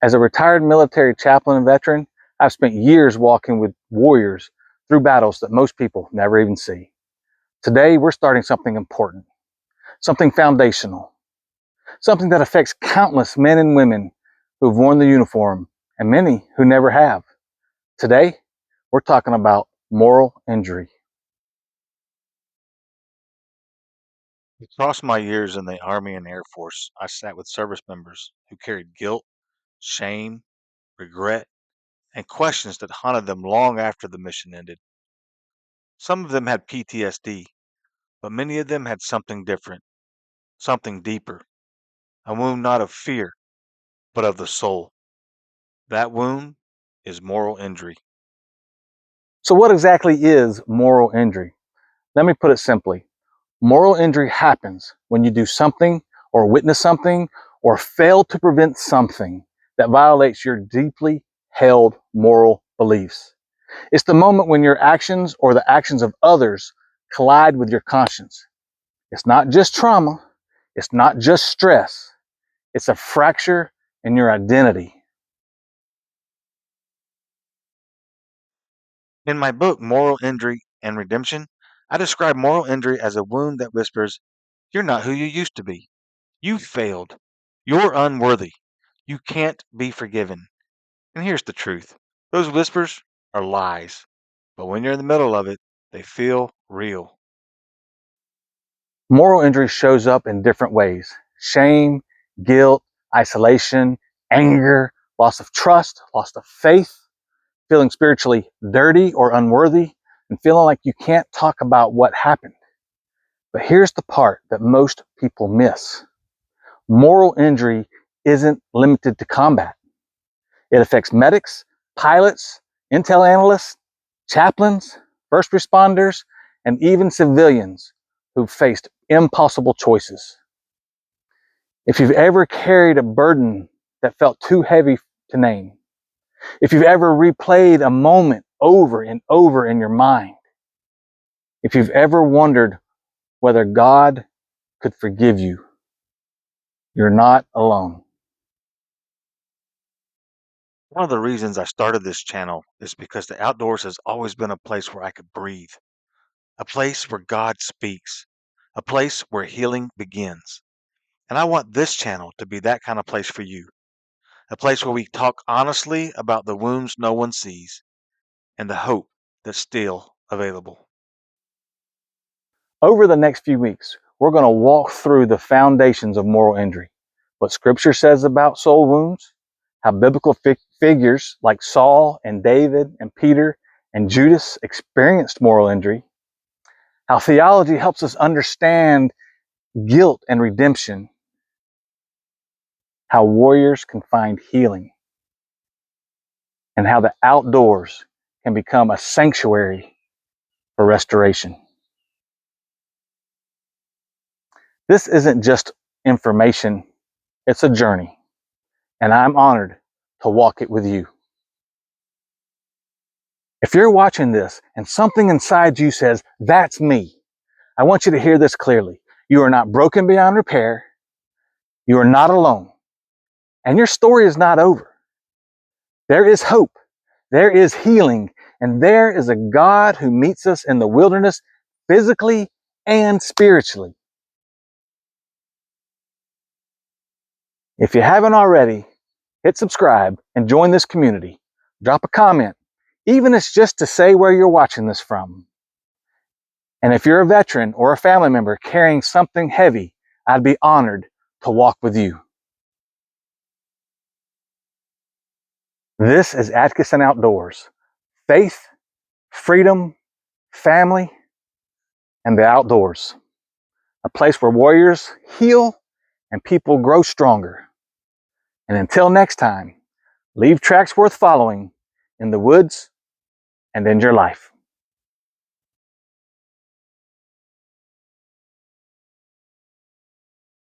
As a retired military chaplain and veteran, I've spent years walking with warriors through battles that most people never even see. Today, we're starting something important, something foundational, something that affects countless men and women who've worn the uniform and many who never have. Today, we're talking about moral injury. Across my years in the Army and Air Force, I sat with service members who carried guilt, shame, regret, and questions that haunted them long after the mission ended. Some of them had PTSD, but many of them had something different, something deeper, a wound not of fear, but of the soul. That wound is moral injury. So, what exactly is moral injury? Let me put it simply. Moral injury happens when you do something or witness something or fail to prevent something that violates your deeply held moral beliefs. It's the moment when your actions or the actions of others collide with your conscience. It's not just trauma, it's not just stress, it's a fracture in your identity. In my book, Moral Injury and Redemption, I describe moral injury as a wound that whispers, "You're not who you used to be. You failed. You're unworthy. You can't be forgiven." And here's the truth, those whispers are lies. But when you're in the middle of it, they feel real. Moral injury shows up in different ways: shame, guilt, isolation, anger, loss of trust, loss of faith, feeling spiritually dirty or unworthy, and feeling like you can't talk about what happened. But here's the part that most people miss: moral injury isn't limited to combat. It affects medics, pilots, intel analysts, chaplains, first responders, and even civilians who've faced impossible choices. If you've ever carried a burden that felt too heavy to name, if you've ever replayed a moment over and over in your mind, if you've ever wondered whether God could forgive you, you're not alone. One of the reasons I started this channel is because the outdoors has always been a place where I could breathe, a place where God speaks, a place where healing begins. And I want this channel to be that kind of place for you, a place where we talk honestly about the wounds no one sees and the hope that's still available. Over the next few weeks, we're going to walk through the foundations of moral injury, what Scripture says about soul wounds, how biblical figures like Saul and David and Peter and Judas experienced moral injury, how theology helps us understand guilt and redemption, how warriors can find healing, and how the outdoors can become a sanctuary for restoration. This isn't just information, it's a journey, and I'm honored to walk it with you. If you're watching this and something inside you says, "That's me," I want you to hear this clearly. You are not broken beyond repair. You are not alone. And your story is not over. There is hope. There is healing. And there is a God who meets us in the wilderness physically and spiritually. If you haven't already, hit subscribe and join this community. Drop a comment, even if it's just to say where you're watching this from. And if you're a veteran or a family member carrying something heavy, I'd be honored to walk with you. This is Adkison Outdoors. Faith, freedom, family, and the outdoors. A place where warriors heal and people grow stronger. And until next time, leave tracks worth following in the woods and in your life.